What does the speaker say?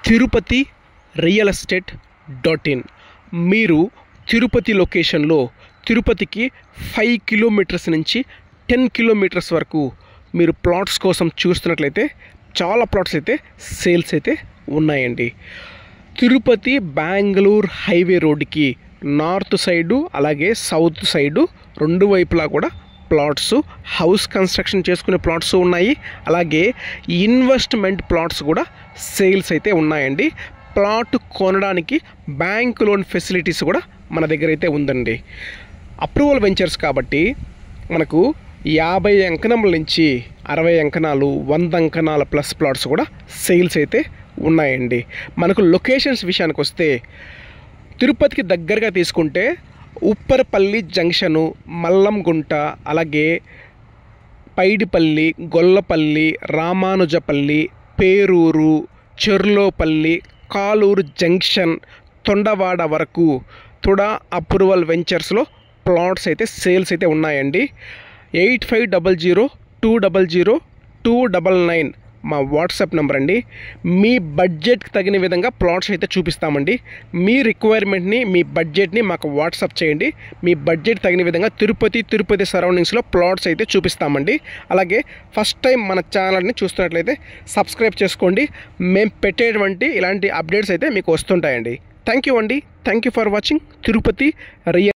Tirupati real estate .in మీరు తిరుపతి లొకేషన్లో తిరుపతికి 5 కిలోమీటర్స్ నుంచి 10 కిలోమీటర్స్ వరకు మీరు ప్లాట్స్ కోసం చూస్తున్నట్లయితే చాలా ప్లాట్స్ అయితే సేల్స్ అయితే ఉన్నాయండి. తిరుపతి బెంగళూరు హైవే రోడ్డుకి నార్త్ సైడు అలాగే సౌత్ సైడు రెండు వైపులా కూడా ప్లాట్స్, హౌస్ కన్స్ట్రక్షన్ చేసుకునే ప్లాట్స్ ఉన్నాయి. అలాగే ఇన్వెస్ట్మెంట్ ప్లాట్స్ కూడా సేల్స్ అయితే ఉన్నాయండి. ప్లాట్ కొనడానికి బ్యాంక్ లోన్ ఫెసిలిటీస్ కూడా మన దగ్గర అయితే ఉందండి. అప్రూవల్ వెంచర్స్ కాబట్టి మనకు 50 అంకణముల నుంచి 60 అంకణాలు 100 అంకణాల ప్లస్ ప్లాట్స్ కూడా సేల్స్ అయితే ఉన్నాయండి. మనకు లొకేషన్స్ విషయానికి వస్తే తిరుపతికి దగ్గరగా తీసుకుంటే ఉప్పరపల్లి జంక్షను, మల్లంగుంట, అలాగే పైడిపల్లి, గొల్లపల్లి, రామానుజపల్లి, పేరూరు, చెర్లోపల్లి, కాలూరు జంక్షన్, తొండవాడ వరకు తుడా అప్రూవల్ వెంచర్స్లో ప్లాట్స్ అయితే సేల్స్ అయితే ఉన్నాయండి. 8500200299 మా వాట్సాప్ నెంబర్ అండి. మీ బడ్జెట్కి తగిన విధంగా ప్లాట్స్ అయితే చూపిస్తామండి. మీ రిక్వైర్మెంట్ని, మీ బడ్జెట్ని మాకు వాట్సాప్ చేయండి. మీ బడ్జెట్ తగిన విధంగా తిరుపతి సరౌండింగ్స్లో ప్లాట్స్ అయితే చూపిస్తామండి. అలాగే ఫస్ట్ టైం మన ఛానల్ని చూస్తున్నట్లయితే సబ్స్క్రైబ్ చేసుకోండి. మేము పెట్టేటువంటి ఇలాంటి అప్డేట్స్ అయితే మీకు వస్తుంటాయండి. థ్యాంక్ యూ అండి. Thank you for watching Tirupati real